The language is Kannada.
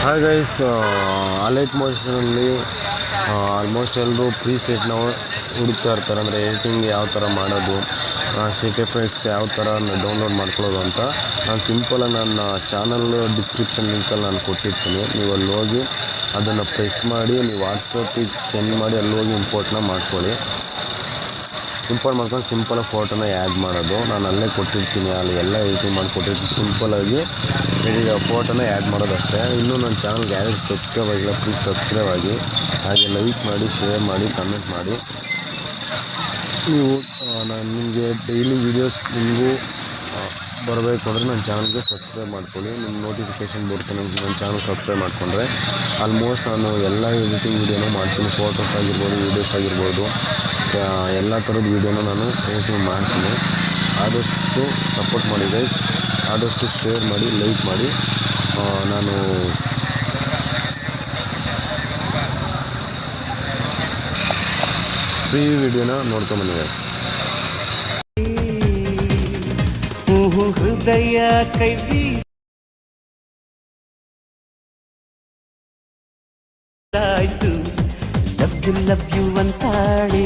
ಹಾಯ್ ಗೈಸ್, ಅಲೈಟ್ ಮೋಷನಲ್ಲಿ ಆಲ್ಮೋಸ್ಟ್ ಎಲ್ಲರೂ ಪ್ರೀಸೆಟ್ನ ಹುಡುಕ್ತಾ ಇರ್ತಾರೆ. ಅಂದರೆ ಎಡಿಟಿಂಗ್ ಯಾವ ಥರ ಮಾಡೋದು, ಶೇಕ್ ಎಫೆಕ್ಟ್ಸ್ ಯಾವ ಥರ ಡೌನ್ಲೋಡ್ ಮಾಡ್ಕೊಳ್ಳೋದು ಅಂತ ನಾನು ಸಿಂಪಲಾಗಿ ನನ್ನ ಚಾನಲ್ ಡಿಸ್ಕ್ರಿಪ್ಷನ್ ಲಿಂಕಲ್ಲಿ ನಾನು ಕೊಟ್ಟಿರ್ತೀನಿ. ನೀವು ಅಲ್ಲಿ ಹೋಗಿ ಅದನ್ನು ಪ್ರೆಸ್ ಮಾಡಿ ನೀವು ವಾಟ್ಸಪ್ಪಿಗೆ ಸೆಂಡ್ ಮಾಡಿ ಅಲ್ಲಿ ಹೋಗಿ ಇಂಪೋರ್ಟ್ನ ಮಾಡ್ಕೊಳ್ಳಿ. ಇಂಪೋರ್ಟ್ ಮಾಡ್ಕೊಂಡು ಸಿಂಪಲಾಗಿ ಫೋಟೋನ ಆ್ಯಡ್ ಮಾಡೋದು ನಾನು ಅಲ್ಲೇ ಕೊಟ್ಟಿರ್ತೀನಿ. ಅಲ್ಲಿ ಎಲ್ಲ ಎಡಿಟಿಂಗ್ ಮಾಡಿಕೊಟ್ಟಿರ್ತೀನಿ. ಸಿಂಪಲಾಗಿ ಫೋಟೋನ ಆ್ಯಡ್ ಮಾಡೋದು ಅಷ್ಟೇ. ಇನ್ನೂ ನನ್ನ ಚಾನಲ್ಗೆ ಯಾರು ಸಬ್ಸ್ಕ್ರೈಬ್ ಆಗಿಲ್ಲ, ಪ್ಲೀಸ್ ಸಬ್ಸ್ಕ್ರೈಬ್ ಆಗಿ, ಹಾಗೆ ಲೈಕ್ ಮಾಡಿ, ಶೇರ್ ಮಾಡಿ, ಕಮೆಂಟ್ ಮಾಡಿ. ನೀವು ನಾನು ನಿಮಗೆ ಡೈಲಿ ವೀಡಿಯೋಸ್ ನಿಮಗೂ ಬರಬೇಕು ಅಂದರೆ ನನ್ನ ಚಾನಲ್ಗೆ ಸಬ್ಸ್ಕ್ರೈಬ್ ಮಾಡ್ಕೊಳ್ಳಿ. ನಿಮ್ಮ ನೋಟಿಫಿಕೇಷನ್ ಬರುತ್ತೆ. ನನ್ನ ಚಾನಲ್ ಸಬ್ಸ್ಕ್ರೈಬ್ ಮಾಡಿಕೊಂಡ್ರೆ ಆಲ್ಮೋಸ್ಟ್ ನಾನು ಎಲ್ಲ ಎಡಿಟಿಂಗ್ ವೀಡಿಯೋನೂ ಮಾಡ್ತೀನಿ. ಫೋಟೋಸ್ ಆಗಿರ್ಬೋದು, ವೀಡಿಯೋಸ್ ಆಗಿರ್ಬೋದು, ಎಲ್ಲ ಥರದ ವೀಡಿಯೋನ ನಾನು ಎಡಿಟಿಂಗ್ ಮಾಡ್ತೀನಿ. ಆದಷ್ಟು ಸಪೋರ್ಟ್ ಮಾಡಿ ಗೈಸ್, ಆದಷ್ಟು ಶೇರ್ ಮಾಡಿ, ಲೈಕ್ ಮಾಡಿ. ನಾನು ಫ್ರೀ ವಿಡಿಯೋನ ನೋಡ್ಕೊಂಬನ್ನಿ ಗೈಸ್. ಹೃದಯ ಕೈ ಬೀಸಾಯ್ತು, ಲವ್ ಯು ಅಂತಾಳೆ.